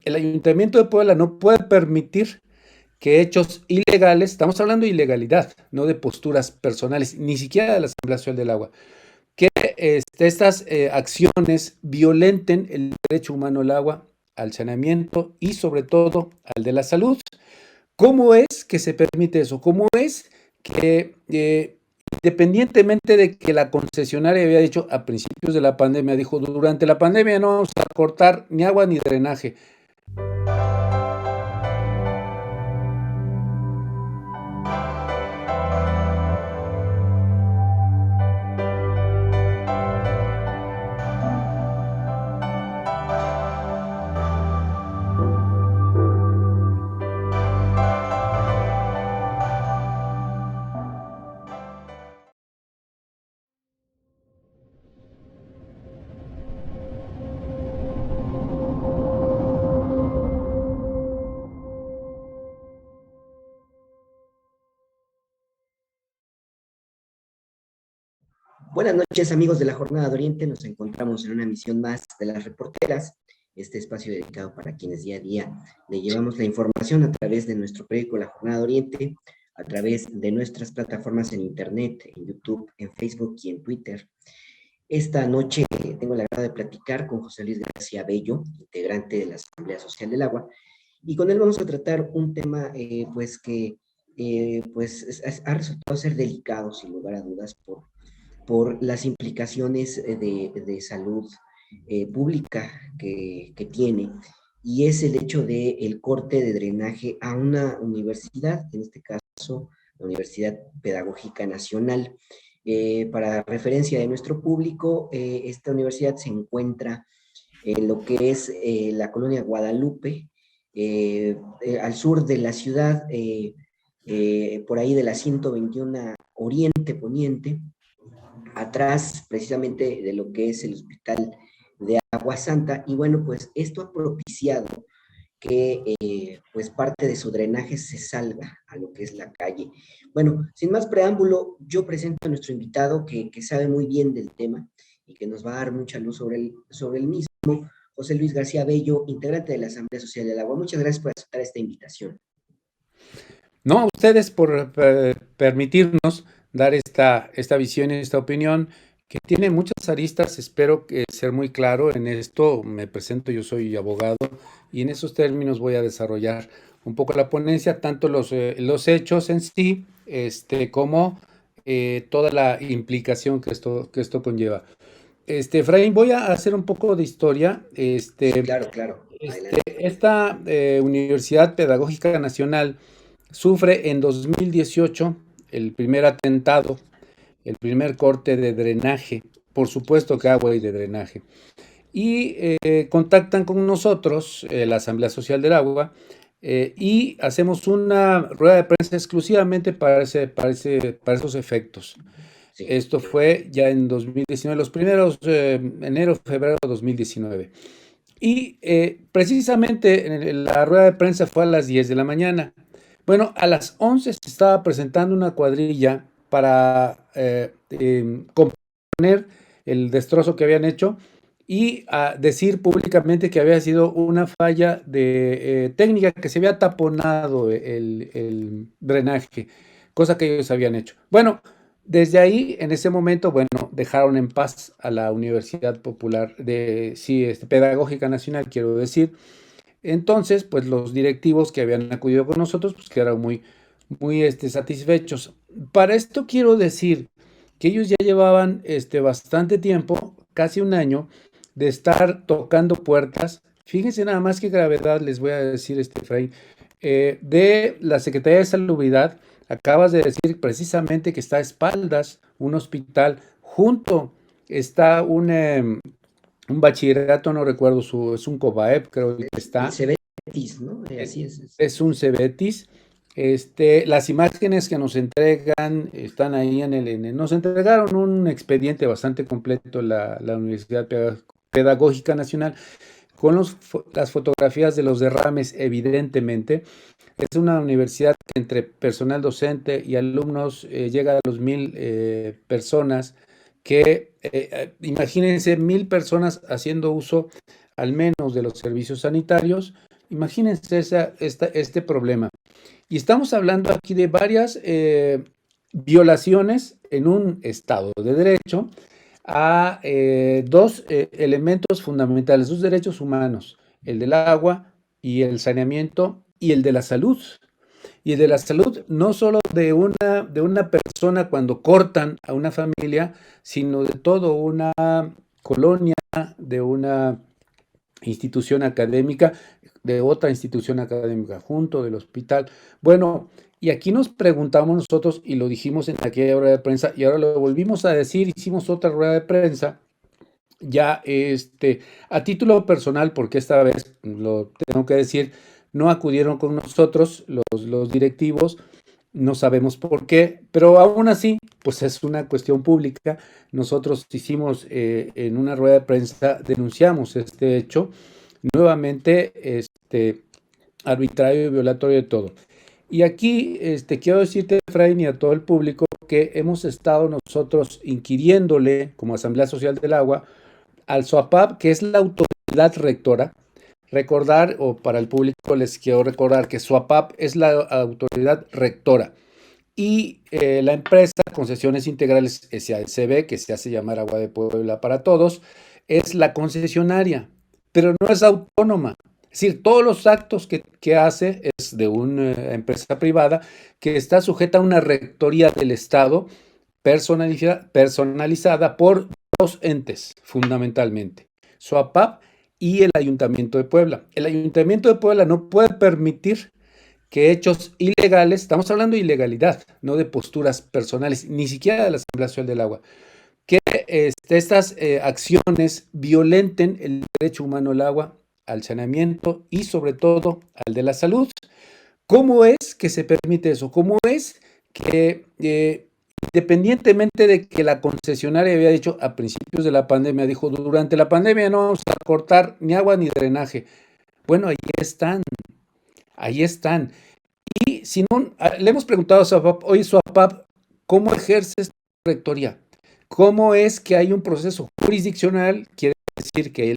el Ayuntamiento de Puebla no puede permitir que hechos ilegales, estamos hablando de ilegalidad, no de posturas personales, ni siquiera de la Asamblea Nacional del Agua, que estas acciones violenten el derecho humano al agua, al saneamiento y sobre todo al de la salud. ¿Cómo es que se permite eso? ¿Cómo es que independientemente de que la concesionaria había dicho a principios de la pandemia, dijo durante la pandemia no vamos a cortar ni agua ni drenaje? Buenas noches, amigos de la Jornada de Oriente. Nos encontramos en una emisión más de Las Reporteras, este espacio dedicado para quienes día a día le llevamos la información a través de nuestro periódico La Jornada de Oriente, a través de nuestras plataformas en Internet, en YouTube, en Facebook y en Twitter. Esta noche tengo el agrado de platicar con José Luis García Bello, integrante de la Asamblea Social del Agua, y con él vamos a tratar un tema pues que ha resultado ser delicado, sin lugar a dudas, por las implicaciones de salud pública que tiene, y es el hecho del corte de drenaje a una universidad, en este caso la Universidad Pedagógica Nacional. Para referencia de nuestro público, esta universidad se encuentra en lo que es la colonia Guadalupe, al sur de la ciudad, por ahí de la 121 Oriente Poniente, atrás precisamente de lo que es el Hospital de Agua Santa. Y bueno, pues esto ha propiciado que pues parte de su drenaje se salga a lo que es la calle. Bueno, sin más preámbulo, yo presento a nuestro invitado que sabe muy bien del tema y que nos va a dar mucha luz sobre el mismo, José Luis García Bello, integrante de la Asamblea Social del Agua. Muchas gracias por aceptar esta invitación. No, a ustedes por permitirnos dar esta visión y esta opinión que tiene muchas aristas. Espero que ser muy claro en esto. Me presento, yo soy abogado y en esos términos voy a desarrollar un poco la ponencia, tanto los hechos en sí, como toda la implicación que esto conlleva. Efraín, voy a hacer un poco de historia. Sí, claro, claro. Adelante. Esta Universidad Pedagógica Nacional sufre en 2018 el primer atentado, el primer corte de drenaje, por supuesto que agua y de drenaje. Y contactan con nosotros, la Asamblea Social del Agua, y hacemos una rueda de prensa exclusivamente para esos efectos. Sí. Esto fue ya en 2019, los primeros enero, febrero de 2019. Y precisamente la rueda de prensa fue a las 10 de la mañana. Bueno, a las 11 se estaba presentando una cuadrilla para componer el destrozo que habían hecho y decir públicamente que había sido una falla de técnica, que se había taponado el drenaje, cosa que ellos habían hecho. Bueno, desde ahí, en ese momento, bueno, dejaron en paz a la Universidad Popular sí, Pedagógica Nacional, quiero decir. Entonces, pues los directivos que habían acudido con nosotros, pues quedaron muy satisfechos. Para esto quiero decir que ellos ya llevaban bastante tiempo, casi un año, de estar tocando puertas. Fíjense nada más qué gravedad les voy a decir, Efraín, de la Secretaría de Salubridad. Acabas de decir precisamente que está a espaldas un hospital, junto está un bachillerato, no recuerdo es un COBAEP, creo que El está, Cebetis, ¿no? Así es. es un Cebetis. Las imágenes que nos entregan están ahí nos entregaron un expediente bastante completo la Universidad Pedagógica Nacional con las fotografías de los derrames, evidentemente. Es una universidad que entre personal docente y alumnos llega a los 1000 personas, que imagínense 1000 personas haciendo uso al menos de los servicios sanitarios, Imagínense este problema. Y estamos hablando aquí de varias violaciones en un Estado de Derecho a dos elementos fundamentales, dos derechos humanos, el del agua y el saneamiento y el de la salud. Y el de la salud no solo de una persona cuando cortan a una familia, sino de toda una colonia, de una institución académica, de otra institución académica, junto del hospital. Bueno, y aquí nos preguntamos nosotros, y lo dijimos en aquella rueda de prensa, y ahora lo volvimos a decir, hicimos otra rueda de prensa, ya a título personal, porque esta vez, lo tengo que decir, no acudieron con nosotros los directivos, no sabemos por qué, pero aún así, pues es una cuestión pública. Nosotros hicimos en una rueda de prensa, denunciamos este hecho, nuevamente arbitrario y violatorio de todo. Y aquí quiero decirte, Efraín, y a todo el público que hemos estado nosotros inquiriéndole como Asamblea Social del Agua al SOAPAP, que es la autoridad rectora. Recordar, o para el público les quiero recordar que SOAPAP es la autoridad rectora y la empresa Concesiones Integrales SADCB, que se hace llamar Agua de Puebla para Todos, es la concesionaria, pero no es autónoma. Es decir, todos los actos que hace es de una empresa privada que está sujeta a una rectoría del Estado personalizada por dos entes, fundamentalmente, SOAPAP y el Ayuntamiento de Puebla. El Ayuntamiento de Puebla no puede permitir que hechos ilegales, estamos hablando de ilegalidad, no de posturas personales, ni siquiera de la Asamblea Social del Agua, que estas acciones violenten el derecho humano al agua, al saneamiento y sobre todo al de la salud. ¿Cómo es que se permite eso? ¿Cómo es que independientemente de que la concesionaria había dicho a principios de la pandemia, dijo, durante la pandemia no vamos a cortar ni agua ni drenaje? Bueno, ahí están. Y si no, le hemos preguntado a SOAPAP, oye SOAPAP, ¿cómo ejerce esta rectoría? ¿Cómo es que hay un proceso jurisdiccional? Quiere decir que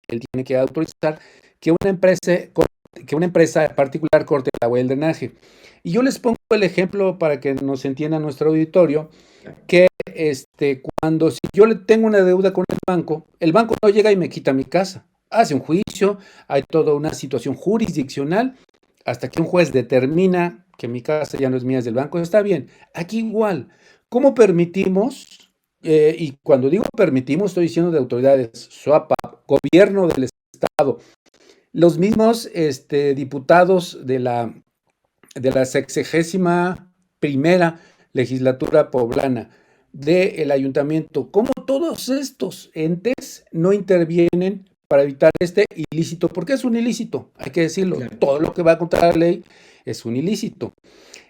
él tiene que autorizar que una empresa particular corte el agua y el drenaje. Y yo les pongo el ejemplo para que nos entienda nuestro auditorio, que cuando si yo le tengo una deuda con el banco no llega y me quita mi casa. Hace un juicio, hay toda una situación jurisdiccional hasta que un juez determina que mi casa ya no es mía, es del banco, está bien. Aquí igual, ¿cómo permitimos? Y cuando digo permitimos, estoy diciendo de autoridades, SOAPAP, gobierno del Estado, los mismos diputados de la 61ª legislatura poblana del ayuntamiento, cómo todos estos entes no intervienen para evitar este ilícito, porque es un ilícito, hay que decirlo, Claro. todo lo que va contra la ley es un ilícito.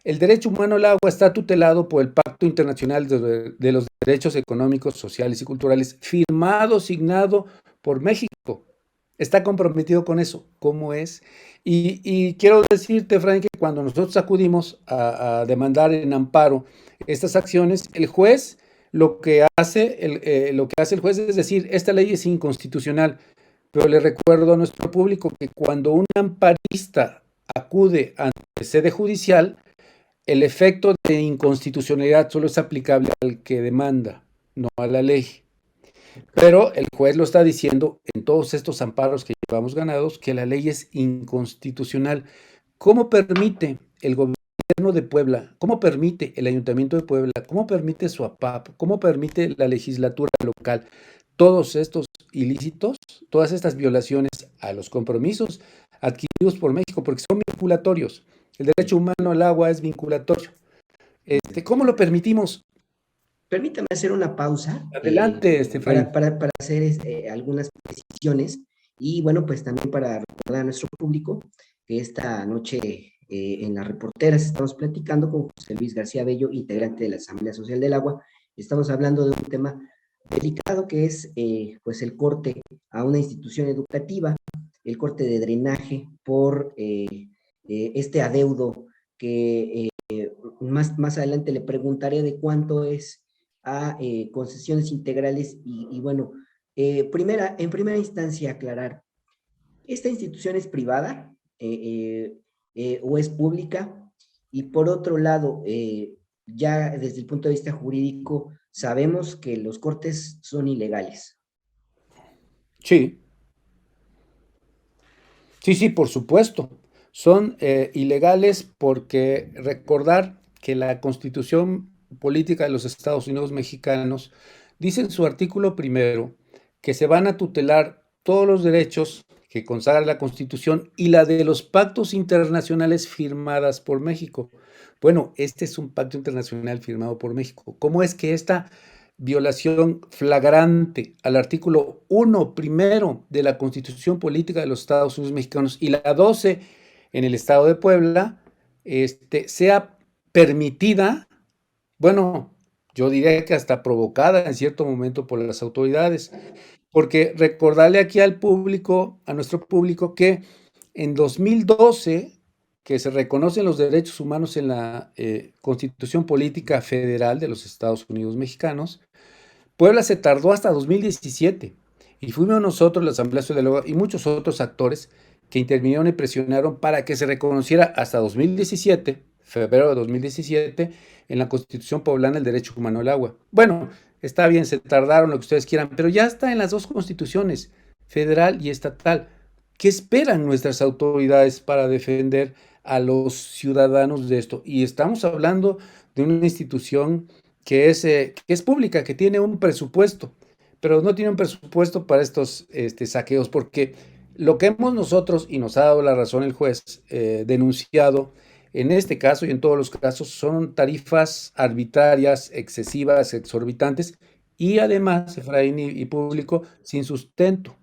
El derecho humano al agua está tutelado por el Pacto Internacional de los Derechos Económicos, Sociales y Culturales, firmado, signado por México. Está comprometido con eso. ¿Cómo es? Y quiero decirte, Frank, que cuando nosotros acudimos a demandar en amparo estas acciones, el juez lo que hace el juez es decir, esta ley es inconstitucional. Pero le recuerdo a nuestro público que cuando un amparista acude ante sede judicial, el efecto de inconstitucionalidad solo es aplicable al que demanda, no a la ley. Pero el juez lo está diciendo en todos estos amparos que llevamos ganados que la ley es inconstitucional. ¿Cómo permite el gobierno de Puebla? ¿Cómo permite el ayuntamiento de Puebla? ¿Cómo permite SOAPAP? ¿Cómo permite la legislatura local? Todos estos ilícitos, todas estas violaciones a los compromisos adquiridos por México, porque son vinculatorios. El derecho humano al agua es vinculatorio. ¿Cómo lo permitimos? Permítame hacer una pausa Adelante, para, Efraín. para hacer algunas precisiones y bueno, pues también para recordar a nuestro público que esta noche en las reporteras estamos platicando con José Luis García Bello, integrante de la Asamblea Social del Agua. Estamos hablando de un tema delicado que es pues el corte a una institución educativa, el corte de drenaje por este adeudo que más adelante le preguntaré de cuánto es a concesiones integrales y bueno, en primera instancia aclarar, esta institución es privada, o es pública, y por otro lado, ya desde el punto de vista jurídico, sabemos que los cortes son ilegales. Sí, sí, sí, por supuesto. Son ilegales porque recordar que la Constitución Política de los Estados Unidos Mexicanos dice en su artículo primero que se van a tutelar todos los derechos que consagra la Constitución y la de los pactos internacionales firmadas por México. Bueno, este es un pacto internacional firmado por México. ¿Cómo es que esta violación flagrante al artículo 1 primero de la Constitución Política de los Estados Unidos Mexicanos y la 12 en el Estado de Puebla, sea permitida, bueno, yo diría que hasta provocada en cierto momento por las autoridades? Porque recordarle aquí al público, a nuestro público, que en 2012, que se reconocen los derechos humanos en la Constitución Política Federal de los Estados Unidos Mexicanos, Puebla se tardó hasta 2017 y fuimos nosotros, la Asamblea Ciudadana y muchos otros actores que intervinieron y presionaron para que se reconociera hasta 2017, febrero de 2017, en la Constitución poblana el derecho humano al agua. Bueno, está bien, se tardaron lo que ustedes quieran, pero ya está en las dos constituciones, federal y estatal. ¿Qué esperan nuestras autoridades para defender a los ciudadanos de esto? Y estamos hablando de una institución que es pública, que tiene un presupuesto, pero no tiene un presupuesto para estos saqueos, porque lo que hemos nosotros, y nos ha dado la razón el juez, denunciado en este caso y en todos los casos, son tarifas arbitrarias, excesivas, exorbitantes, y además, Efraín y público, sin sustento.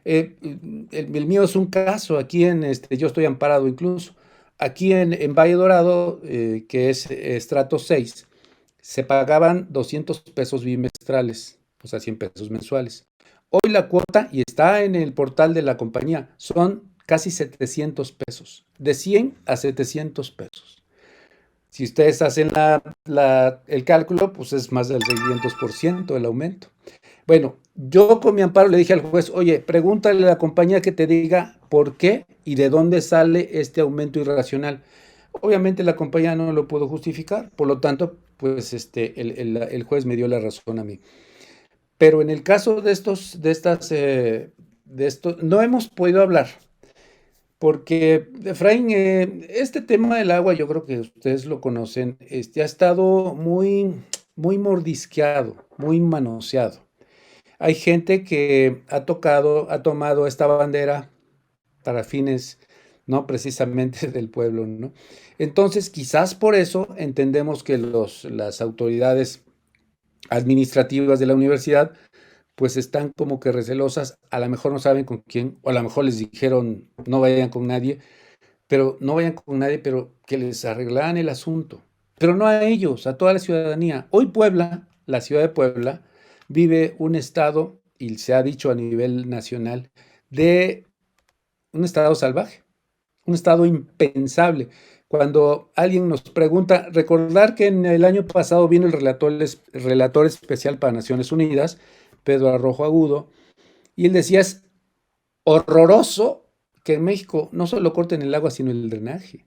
El mío es un caso, aquí yo estoy amparado incluso, aquí en Valle Dorado, que es estrato 6, se pagaban 200 pesos bimestrales, o sea, 100 pesos mensuales. Hoy la cuota, y está en el portal de la compañía, son casi 700 pesos, de 100 a 700 pesos. Si ustedes hacen el cálculo, pues es más del 600% el aumento. Bueno, yo con mi amparo le dije al juez, oye, pregúntale a la compañía que te diga por qué y de dónde sale este aumento irracional. Obviamente la compañía no lo pudo justificar, por lo tanto, pues el juez me dio la razón a mí. Pero en el caso de estos, no hemos podido hablar, porque, Efraín, este tema del agua, yo creo que ustedes lo conocen, ha estado muy, muy mordisqueado, muy manoseado. Hay gente que ha tomado esta bandera para fines no precisamente del pueblo, ¿no? Entonces, quizás por eso entendemos que las autoridades administrativas de la universidad pues están como que recelosas, a lo mejor no saben con quién, o a lo mejor les dijeron no vayan con nadie, pero no vayan con nadie, pero que les arreglaran el asunto. Pero no a ellos, a toda la ciudadanía. Hoy Puebla, la ciudad de Puebla, vive un estado, y se ha dicho a nivel nacional, de un estado salvaje, un estado impensable. Cuando alguien nos pregunta, recordar que en el año pasado vino el relator especial para Naciones Unidas, Pedro Arrojo Agudo, y él decía, es horroroso que en México no solo corten el agua, sino el drenaje,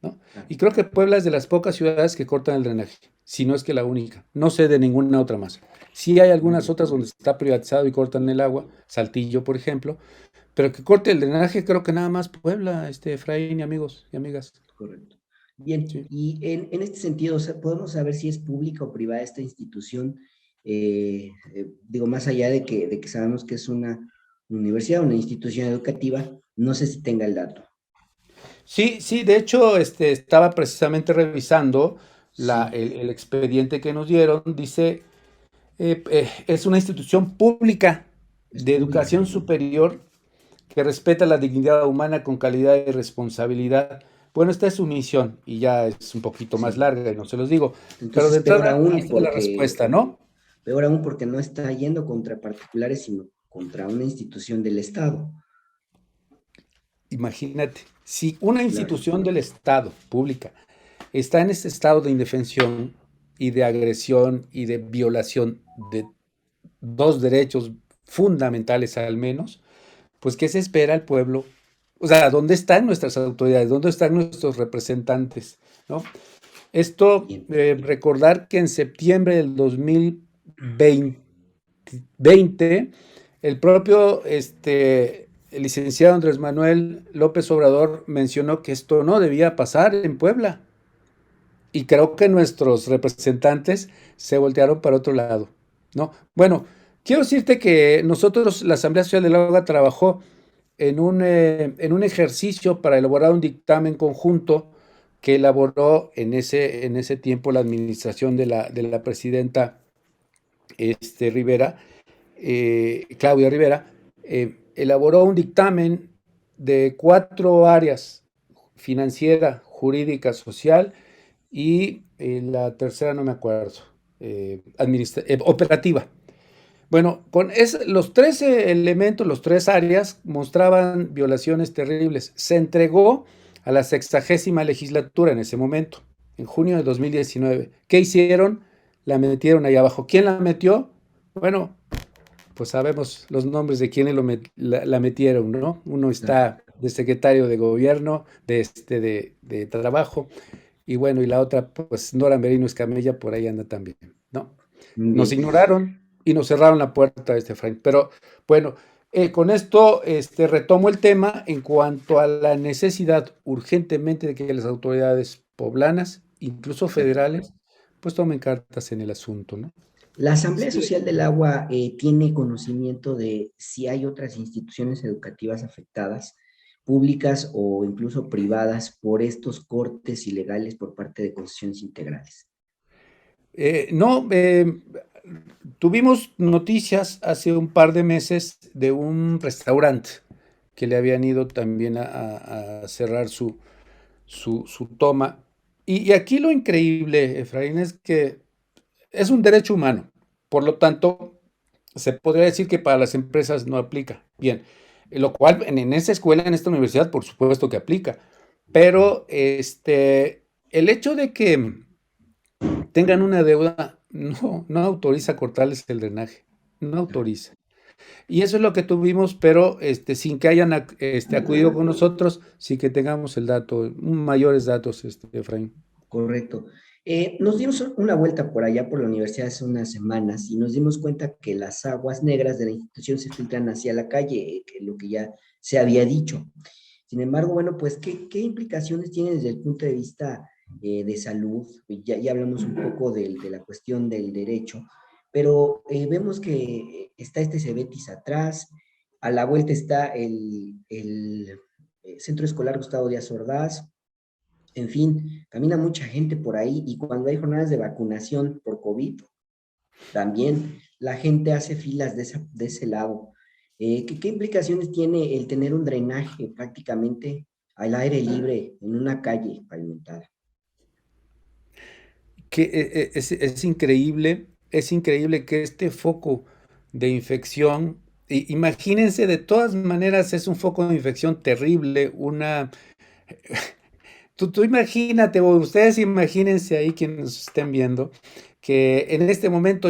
¿no? Y creo que Puebla es de las pocas ciudades que cortan el drenaje, si no es que la única. No sé de ninguna otra más. Sí hay algunas otras donde está privatizado y cortan el agua, Saltillo, por ejemplo, pero que corte el drenaje, creo que nada más Puebla, Efraín y amigos y amigas. Correcto. Bien, Sí. y en este sentido, o sea, podemos saber si es pública o privada esta institución, digo, más allá de que sabemos que es una universidad, una institución educativa, no sé si tenga el dato. Sí, sí, de hecho, estaba precisamente revisando Sí, el expediente que nos dieron. Dice, es una institución pública es de pública. educación superior que respeta la dignidad humana con calidad y responsabilidad. Bueno, esta es su misión y ya es un poquito más Sí. larga y no se los digo. Pero de Entonces, entrada, ahí está la respuesta, ¿no? peor aún porque no está yendo contra particulares, sino contra una institución del Estado. Imagínate, si una Claro, institución del Estado pública está en este estado de indefensión y de agresión y de violación de dos derechos fundamentales al menos, pues ¿qué se espera al pueblo? O sea, ¿dónde están nuestras autoridades? ¿Dónde están nuestros representantes? ¿No? Esto, Bien. recordar que en septiembre del 2020, el propio el licenciado Andrés Manuel López Obrador mencionó que esto no debía pasar en Puebla. Y creo que nuestros representantes se voltearon para otro lado, ¿no? Bueno, quiero decirte que nosotros, la Asamblea Social del Agua, trabajó en un ejercicio para elaborar un dictamen conjunto que elaboró en ese tiempo la administración de la presidenta Rivera, Claudia Rivera, elaboró un dictamen de 4 áreas: financiera, jurídica, social y la tercera no me acuerdo, operativa. Bueno, los 13 elementos, los 3 áreas mostraban violaciones terribles. Se entregó a la 60ª legislatura en ese momento, en junio de 2019. ¿Qué hicieron? La metieron ahí abajo. ¿Quién la metió? Bueno, pues sabemos los nombres de quienes la metieron, ¿no? Uno está de secretario de gobierno, de trabajo, y bueno, y la otra, pues Nora Merino Escamilla, por ahí anda también, ¿no? Muy Nos bien. ignoraron y nos cerraron la puerta, Frank. Pero bueno, con esto retomo el tema en cuanto a la necesidad urgentemente de que las autoridades poblanas, incluso federales, pues tomen cartas en el asunto, ¿no? La Asamblea Sí. Social del Agua tiene conocimiento de si hay otras instituciones educativas afectadas, públicas o incluso privadas, por estos cortes ilegales por parte de concesiones integrales. No, tuvimos noticias hace un par de meses de un restaurante que le habían ido también a cerrar su toma. Y aquí lo increíble, Efraín, es que es un derecho humano. Por lo tanto, se podría decir que para las empresas no aplica. Bien, lo cual en esa escuela, en esta universidad, por supuesto que aplica. Pero el hecho de que tengan una deuda no autoriza cortarles el drenaje. No autoriza. Y eso es lo que tuvimos, pero sin que hayan acudido con nosotros, sin que tengamos el dato, mayores datos, Efraín. Correcto. Nos dimos una vuelta por allá por la universidad hace unas semanas y nos dimos cuenta que las aguas negras de la institución se filtran hacia la calle, que lo que ya se había dicho. Sin embargo, bueno, pues, ¿qué implicaciones tiene desde el punto de vista de salud? Ya hablamos un poco de la cuestión del derecho, pero vemos que está este Cebetis atrás, a la vuelta está el Centro Escolar Gustavo Díaz Ordaz. En fin, camina mucha gente por ahí y cuando hay jornadas de vacunación por COVID, también la gente hace filas de ese lado. ¿Qué implicaciones tiene el tener un drenaje prácticamente al aire libre en una calle pavimentada? Que es increíble que este foco de infección, imagínense, de todas maneras es un foco de infección terrible, tú imagínate, o ustedes imagínense ahí quienes nos estén viendo, que en este momento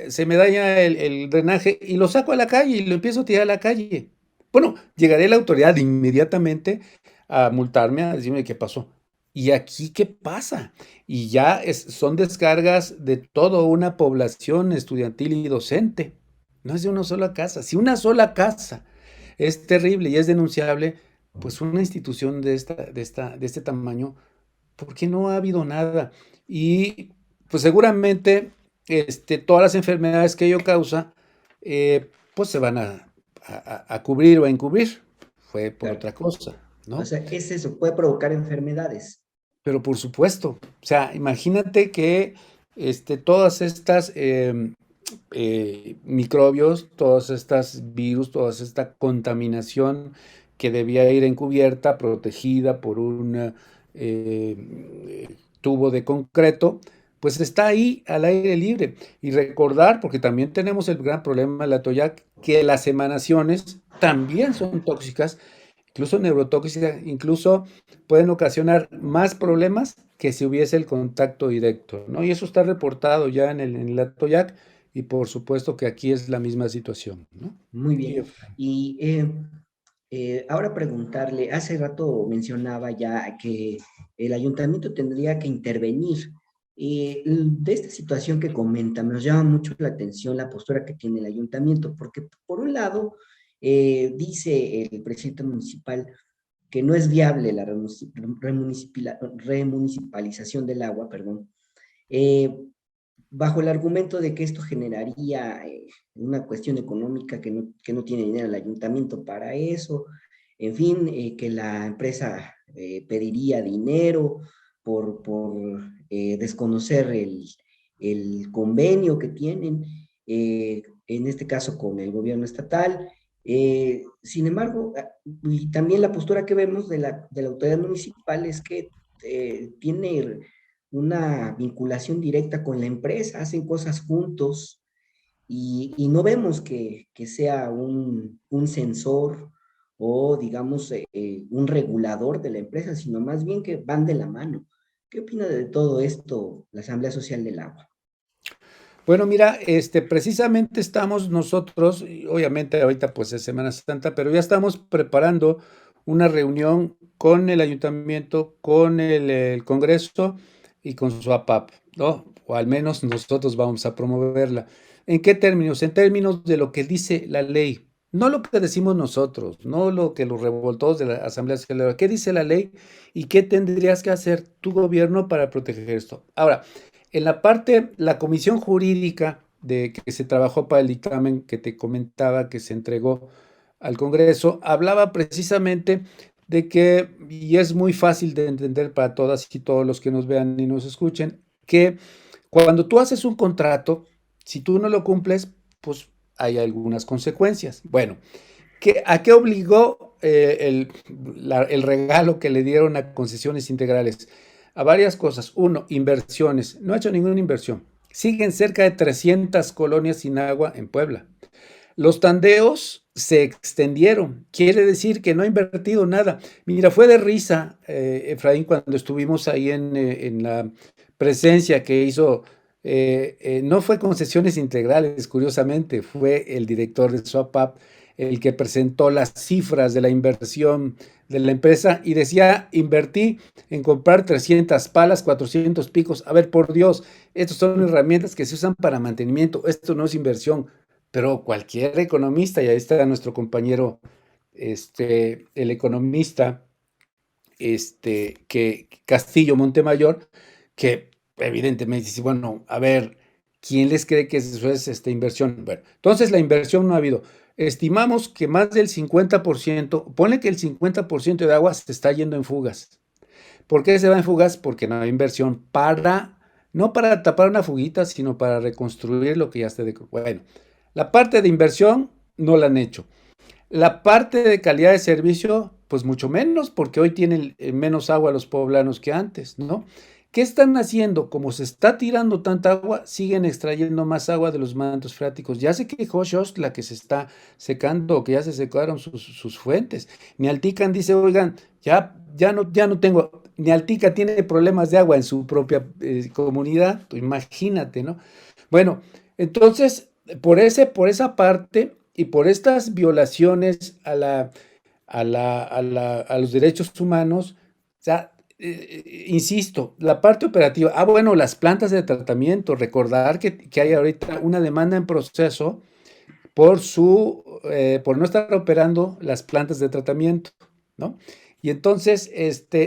se me daña el drenaje y lo saco a la calle y lo empiezo a tirar a la calle. Bueno, llegaré la autoridad inmediatamente a multarme, a decirme qué pasó. ¿Y aquí qué pasa? Y ya son descargas de toda una población estudiantil y docente. No es de una sola casa. Si una sola casa es terrible y es denunciable, pues una institución de este tamaño, ¿por qué no ha habido nada? Y pues seguramente todas las enfermedades que ello causa, pues se van a cubrir o a encubrir. Fue por Claro. otra cosa, O ¿no? sea, es eso, puede provocar enfermedades. Pero por supuesto, o sea, imagínate que todas estas microbios, todas estas virus, toda esta contaminación que debía ir encubierta, protegida por un tubo de concreto, pues está ahí al aire libre. Y recordar, porque también tenemos el gran problema de la Toyac, que las emanaciones también son tóxicas, incluso neurotóxicas, incluso pueden ocasionar más problemas que si hubiese el contacto directo, ¿no? Y eso está reportado ya en el Atoyac y por supuesto que aquí es la misma situación, ¿no? Muy Sí, bien. Y ahora preguntarle, hace rato mencionaba ya que el ayuntamiento tendría que intervenir. De esta situación que comenta, nos llama mucho la atención la postura que tiene el ayuntamiento, porque por un lado, dice el presidente municipal que no es viable la remunicipalización del agua, perdón, eh, bajo el argumento de que esto generaría una cuestión económica que no tiene dinero el ayuntamiento para eso, en fin, que la empresa pediría dinero por desconocer el convenio que tienen, en este caso con el gobierno estatal. Sin embargo, y también la postura que vemos de la autoridad municipal es que tiene una vinculación directa con la empresa, hacen cosas juntos y no vemos que sea un sensor o, digamos, un regulador de la empresa, sino más bien que van de la mano. ¿Qué opina de todo esto la Asamblea Social del Agua? Bueno, mira, precisamente estamos nosotros, y obviamente ahorita pues es Semana Santa, pero ya estamos preparando una reunión con el ayuntamiento, con el Congreso y con su APAP, ¿no? O al menos nosotros vamos a promoverla. ¿En qué términos? En términos de lo que dice la ley, no lo que decimos nosotros, no lo que los revoltosos de la Asamblea Legislativa, ¿qué dice la ley y qué tendrías que hacer tu gobierno para proteger esto? Ahora, en la parte, la comisión jurídica de que se trabajó para el dictamen que te comentaba que se entregó al Congreso, hablaba precisamente de que, y es muy fácil de entender para todas y todos los que nos vean y nos escuchen, que cuando tú haces un contrato, si tú no lo cumples, pues hay algunas consecuencias. Bueno, ¿a qué obligó el regalo que le dieron a concesiones integrales? A varias cosas. Uno, inversiones. No ha hecho ninguna inversión. Siguen cerca de 300 colonias sin agua en Puebla. Los tandeos se extendieron. Quiere decir que no ha invertido nada. Mira, fue de risa, Efraín, cuando estuvimos ahí en la presencia que hizo. No fue concesiones integrales, curiosamente, fue el director de SOAPAP el que presentó las cifras de la inversión de la empresa y decía, invertí en comprar 300 palas, 400 picos. A ver, por Dios, estos son herramientas que se usan para mantenimiento, esto no es inversión, pero cualquier economista, y ahí está nuestro compañero, el economista, que Castillo Montemayor, que evidentemente dice, bueno, a ver, ¿quién les cree que eso es esta inversión? Bueno, entonces la inversión no ha habido. Estimamos que más del 50%, ponle que el 50% de agua se está yendo en fugas. ¿Por qué se va en fugas? Porque no hay inversión no para tapar una fuguita, sino para reconstruir lo que ya esté de... Bueno, la parte de inversión no la han hecho. La parte de calidad de servicio, pues mucho menos, porque hoy tienen menos agua los poblanos que antes, ¿no? ¿Qué están haciendo? Como se está tirando tanta agua, siguen extrayendo más agua de los mantos freáticos. Ya se quejó la que se está secando, o que ya se secaron sus fuentes. Nialtican dice, oigan, ya no tengo, Nialtica tiene problemas de agua en su propia comunidad, imagínate, ¿no? Bueno, entonces, por esa parte y por estas violaciones a los derechos humanos, o sea, insisto, la parte operativa, bueno, las plantas de tratamiento, recordar que hay ahorita una demanda en proceso por no estar operando las plantas de tratamiento, ¿no? Y entonces,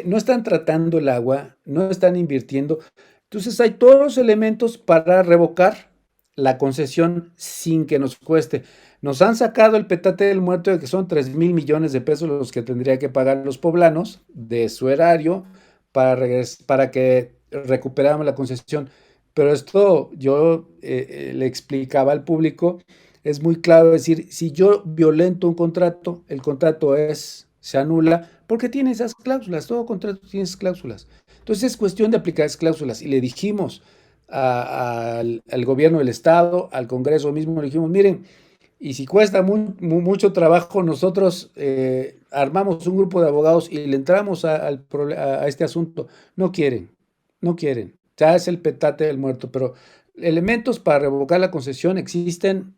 no están tratando el agua, no están invirtiendo. Entonces hay todos los elementos para revocar la concesión sin que nos cueste. Nos han sacado el petate del muerto de que son 3,000 millones de pesos los que tendría que pagar los poblanos de su erario para que recuperáramos la concesión. Pero esto yo le explicaba al público, es muy claro decir, si yo violento un contrato, el contrato se anula porque tiene esas cláusulas, todo contrato tiene esas cláusulas. Entonces es cuestión de aplicar esas cláusulas y le dijimos al gobierno del estado, al Congreso mismo, le dijimos, miren, y si cuesta mucho trabajo, nosotros armamos un grupo de abogados y le entramos a este asunto. No quieren, no quieren. Ya es el petate del muerto, pero elementos para revocar la concesión existen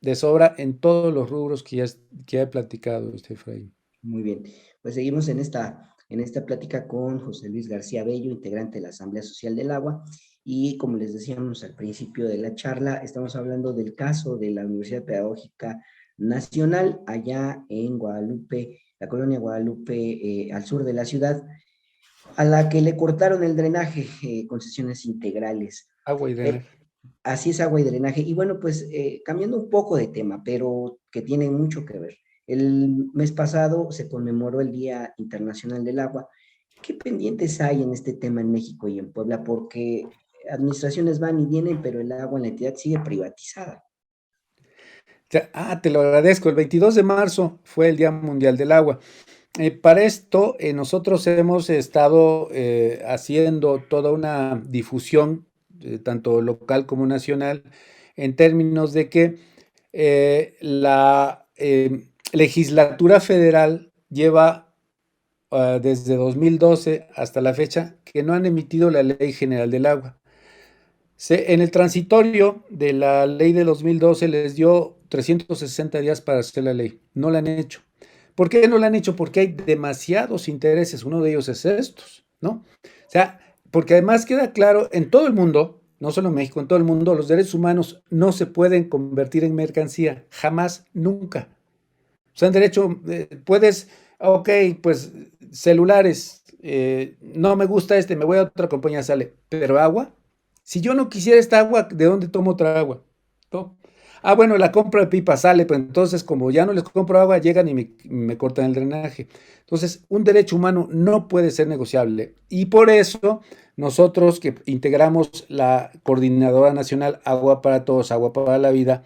de sobra en todos los rubros que ya he platicado, Efraín. Muy bien, pues seguimos en esta plática con José Luis García Bello, integrante de la Asamblea Social del Agua, y como les decíamos al principio de la charla, estamos hablando del caso de la Universidad Pedagógica Nacional, allá en Guadalupe, la colonia Guadalupe, al sur de la ciudad, a la que le cortaron el drenaje, concesiones integrales. Agua y Eh, drenaje. Así es, agua y drenaje. Y bueno, pues cambiando un poco de tema, pero que tiene mucho que ver. El mes pasado se conmemoró el Día Internacional del Agua. ¿Qué pendientes hay en este tema en México y en Puebla? Porque administraciones van y vienen, pero el agua en la entidad sigue privatizada. Te lo agradezco. El 22 de marzo fue el Día Mundial del Agua. Para esto, nosotros hemos estado haciendo toda una difusión, tanto local como nacional, en términos de que la legislatura federal lleva desde 2012 hasta la fecha que no han emitido la Ley General del Agua. En el transitorio de la ley de 2012 les dio 360 días para hacer la ley. No la han hecho. ¿Por qué no la han hecho? Porque hay demasiados intereses. Uno de ellos es estos, ¿no? O sea, porque además queda claro en todo el mundo, no solo en México, en todo el mundo, los derechos humanos no se pueden convertir en mercancía. Jamás, nunca. O sea, en derecho, puedes, ok, pues celulares, no me gusta este, me voy a otra compañía, sale. Pero agua, si yo no quisiera esta agua, ¿de dónde tomo otra agua? ¿No? Ah, bueno, la compra de pipa sale, pues entonces como ya no les compro agua, llegan y me cortan el drenaje. Entonces, un derecho humano no puede ser negociable. Y por eso nosotros que integramos la Coordinadora Nacional Agua para Todos, Agua para la Vida,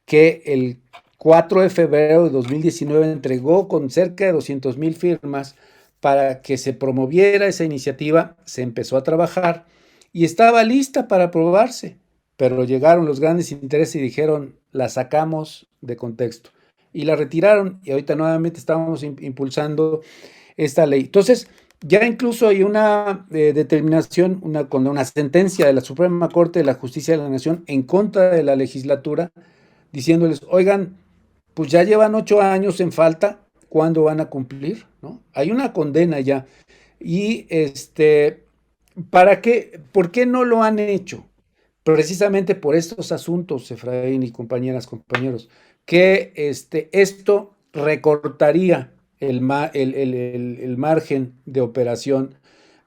que el 4 de febrero de 2019 entregó con cerca de 200,000 firmas para que se promoviera esa iniciativa, se empezó a trabajar y estaba lista para aprobarse, pero llegaron los grandes intereses y dijeron, la sacamos de contexto y la retiraron y ahorita nuevamente estamos impulsando esta ley. Entonces, ya incluso hay una determinación, una sentencia de la Suprema Corte de la Justicia de la Nación en contra de la legislatura, diciéndoles, oigan, pues ya llevan 8 años en falta, ¿cuándo van a cumplir? ¿No? Hay una condena ya. Y ¿para qué? ¿Por qué no lo han hecho? Precisamente por estos asuntos, Efraín y compañeras, compañeros, que esto recortaría el margen de operación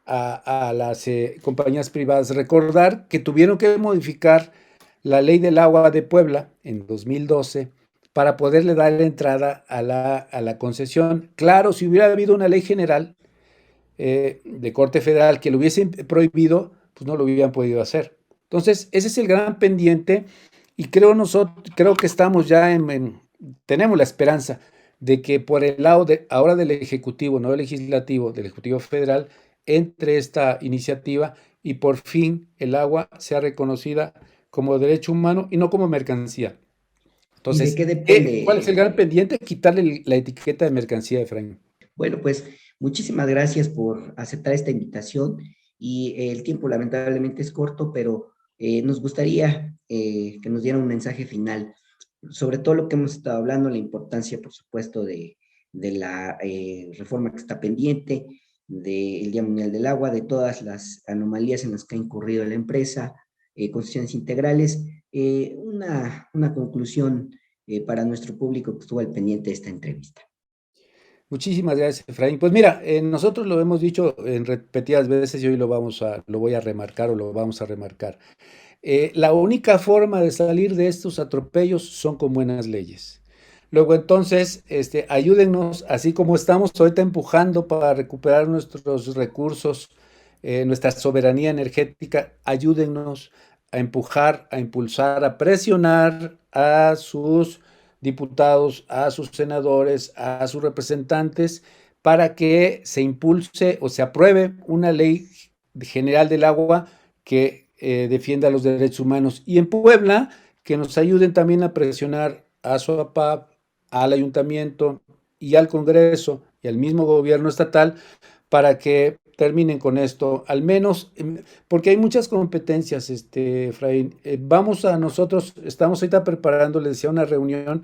a las compañías privadas. Recordar que tuvieron que modificar la ley del agua de Puebla en 2012 para poderle dar entrada a la concesión. Claro, si hubiera habido una ley general de corte federal que lo hubiesen prohibido, pues no lo hubieran podido hacer. Entonces, ese es el gran pendiente y creo que estamos ya tenemos la esperanza de que por el lado ahora del Ejecutivo, no del Legislativo, del Ejecutivo Federal, entre esta iniciativa y por fin el agua sea reconocida como derecho humano y no como mercancía. ¿Y de Entonces, qué ¿cuál es el depende? gran pendiente? Quitarle la etiqueta de mercancía, Efraín. Bueno, pues muchísimas gracias por aceptar esta invitación y el tiempo lamentablemente es corto, pero nos gustaría que nos diera un mensaje final sobre todo lo que hemos estado hablando, la importancia, por supuesto, de la reforma que está pendiente, del Día Mundial del Agua, de todas las anomalías en las que ha incurrido la empresa, concesiones integrales. Una conclusión para nuestro público que estuvo al pendiente de esta entrevista. Muchísimas gracias, Efraín. Pues mira, nosotros lo hemos dicho en repetidas veces y hoy lo voy a remarcar o lo vamos a remarcar. La única forma de salir de estos atropellos son con buenas leyes. Luego entonces, ayúdennos, así como estamos ahorita empujando para recuperar nuestros recursos, nuestra soberanía energética, ayúdennos a empujar, a impulsar, a presionar a sus diputados, a sus senadores, a sus representantes, para que se impulse o se apruebe una ley general del agua que defienda los derechos humanos. Y en Puebla, que nos ayuden también a presionar a SOAPAP, al ayuntamiento y al Congreso y al mismo gobierno estatal para que terminen con esto, al menos, porque hay muchas competencias, Efraín. Nosotros estamos ahorita preparando, les decía, una reunión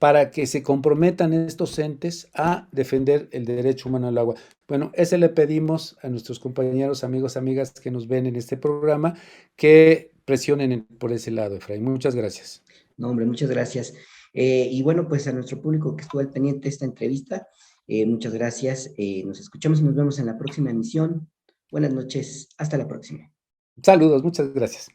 para que se comprometan estos entes a defender el derecho humano al agua. Bueno, ese le pedimos a nuestros compañeros, amigos, amigas que nos ven en este programa, que presionen por ese lado, Efraín. Muchas gracias. No, hombre, muchas gracias. Y bueno, pues a nuestro público que estuvo al pendiente de esta entrevista, muchas gracias. Nos escuchamos y nos vemos en la próxima emisión. Buenas noches, hasta la próxima. Saludos, muchas gracias.